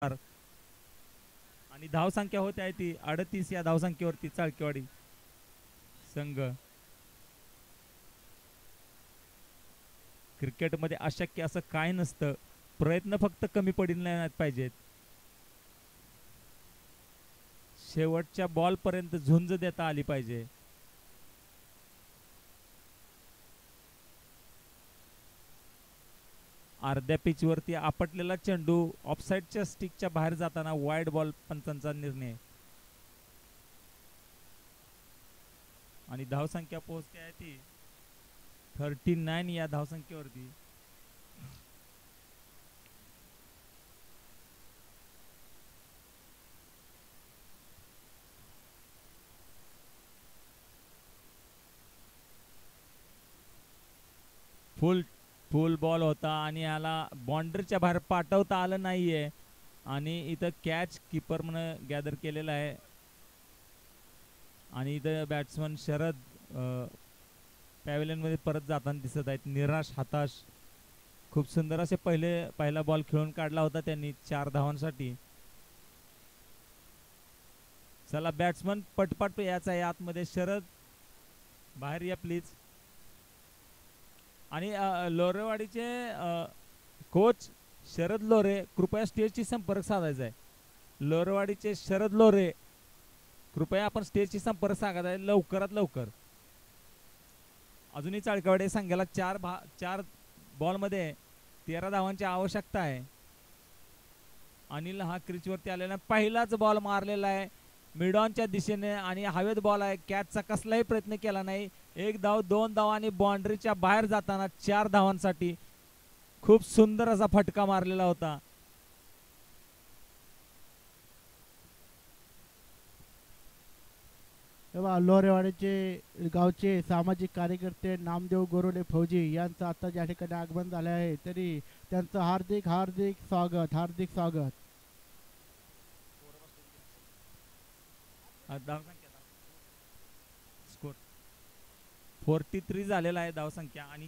आणि धावसंख्या होत आहे ती 38 या धावसंख्येवरती चाळकेवाडी संघ. क्रिकेटमध्ये अशक्य असं काय नसतं, प्रयत्न फक्त कमी पडले नाही पाहिजेत. शेवटच्या बॉल पर्यंत झुंज देता आली पाहिजे. अर्ध्या पिच वरती आपटलेला चेंडू ऑफसाईडच्या स्टिकच्या बाहेर जाताना वाईड बॉल पंचांचा निर्णय. आणि धावसंख्या पोहोचते आहे ती 39 या धावसंख्येवरती. फुल बॉल होता आणि याला बाउंड्रीच्या बाहेर पाठवता आलं नाहीये आणि इथं कॅच कीपर म्हणून गॅदर केलेला आहे. आणि इथं बॅट्समन शरद पॅव्हलियन मध्ये परत जाताना दिसत आहेत, निराश हताश. खूप सुंदर असे पहिला बॉल खेळून काढला होता त्यांनी 4 धावांसाठी. चला बॅट्समन पटपट याचा आहे आतमध्ये. शरद बाहेर या प्लीज. आणि लोरेवाडीचे कोच शरद लोरे कृपया स्टेजशी संपर्क साधायचा आहे. लोरेवाडीचे शरद लोरे कृपया आपण स्टेजशी संपर्क साधायचा आहे लवकरात लवकर. अजूनही चाळकेवाडी संघाला 4 बॉल मध्ये 13 धावांची आवश्यकता आहे. अनिल हा क्रीजवरती आलेला पहिलाच बॉल मारलेला आहे मिडॉनच्या दिशेने आणि हवेत बॉल आहे. कॅचचा कसलाही प्रयत्न केला नाही. 1 धाव 2 धाव आणि बाउंड्रीच्या बाहेर जाताना 4 धावांसाठी खूप सुंदर असा फटका मारलेला होता. लोरेवाडीचे गावचे सामाजिक कार्यकर्ते नामदेव गोरोले फौजी यांचं आता या ठिकाणी आगमन झाले आहे, तरी त्यांचं हार्दिक हार्दिक स्वागत, हार्दिक स्वागत. स्कोर 43 झालेला आहे धावसंख्या. आणि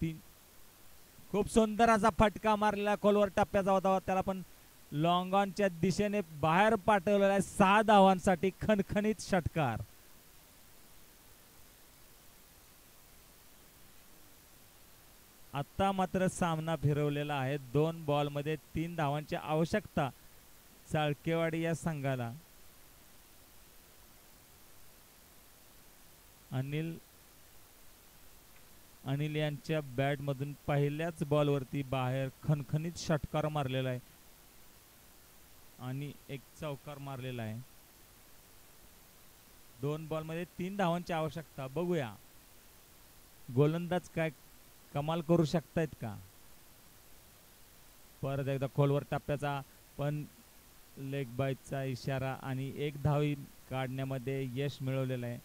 3 खूप सुंदर असा फटका मारलेला खोलवर टप्प्याचा होता, त्याला पण लॉंग ऑनच्या दिशेने बाहेर पाठवलेला आहे 6 धावांसाठी खणखणीत षटकार. आता मात्र सामना फिरवलेला आहे. 2 बॉल मध्ये 3 धावांची आवश्यकता चाळकेवाडी या संघाला. अनिल यांच्या बॅट मधून पहिल्याच बॉल वरती बाहेर खणखणीत षटकार मारलेला आहे आणि एक चौकार मारलेला आहे. 2 बॉल मध्ये 3 धावांची आवश्यकता. बघूया गोलंदाज काय कमाल करू शकतायत का. परत एकदा खोलवर टप्प्याचा पण लेग बायचा इशारा आणि 1 धाव काढण्यामध्ये यश मिळवलेलं आहे.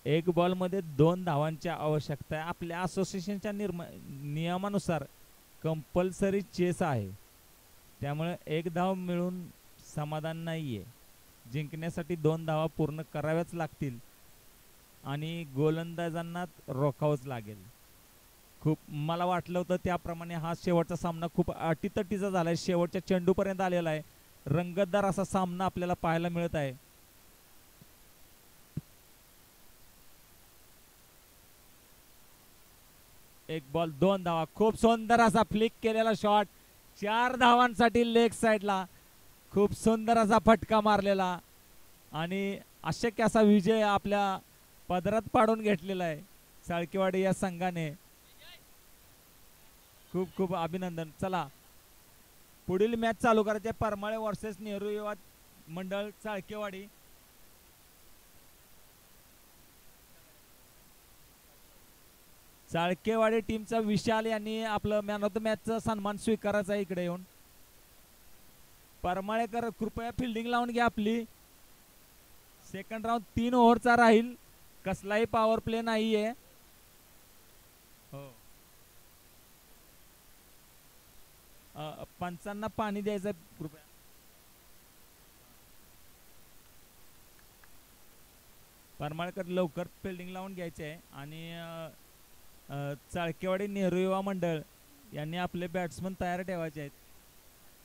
एक बॉल मध्ये 2 धावांची आवश्यकता आहे. आपल्या असोसिएशनच्या नियमानुसार कंपल्सरी चेस आहे, त्यामुळे 1 धाव मिळून समाधान नाहीये. जिंकण्यासाठी 2 धावा पूर्ण कराव्याच लागतील आणि गोलंदाजांना रोखावंच लागेल. खूप मला वाटलं होतं त्याप्रमाणे हा शेवटचा सामना खूप अटीतटीचा झालाय, शेवटच्या चेंडूपर्यंत आलेला आहे. रंगतदार असा सामना आपल्याला पाहायला मिळत आहे. एक बॉल 2 धावा. खूप सुंदर असा फ्लिक केलेला शॉट 4 धावांसाठी लेग साइडला. खूप सुंदर असा फटका मारलेला आणि अशक्य असा विजय आपल्या पदरात पाडून घेतलेला आहे चाळकेवाडी या संघाने. खूप खूप अभिनंदन. चला पुढील मॅच चालू करायचे. परमाळे वर्सेस नेहरू युवा मंडळ चाळकेवाडी. चाळकेवाडी टीमचा विशाल यांनी आपलं मॅन ऑफ द मॅचचा सन्मान स्वीकारायचा आहे इकडे येऊन. परमाळेकर कृपया फिल्डिंग लावून घ्या आपली. सेकंड राऊंड 3 ओव्हरचा राहील, कसलाही पॉवर प्ले नाहीये. हो पंचांना पाणी द्यायचं कृपया. परमाळकर लवकर फिल्डिंग लावून घ्यायचे आहे आणि चाळकेवाडी नेहरू युवा मंडळ यांनी आपले बॅट्समन तयार ठेवायचे आहेत.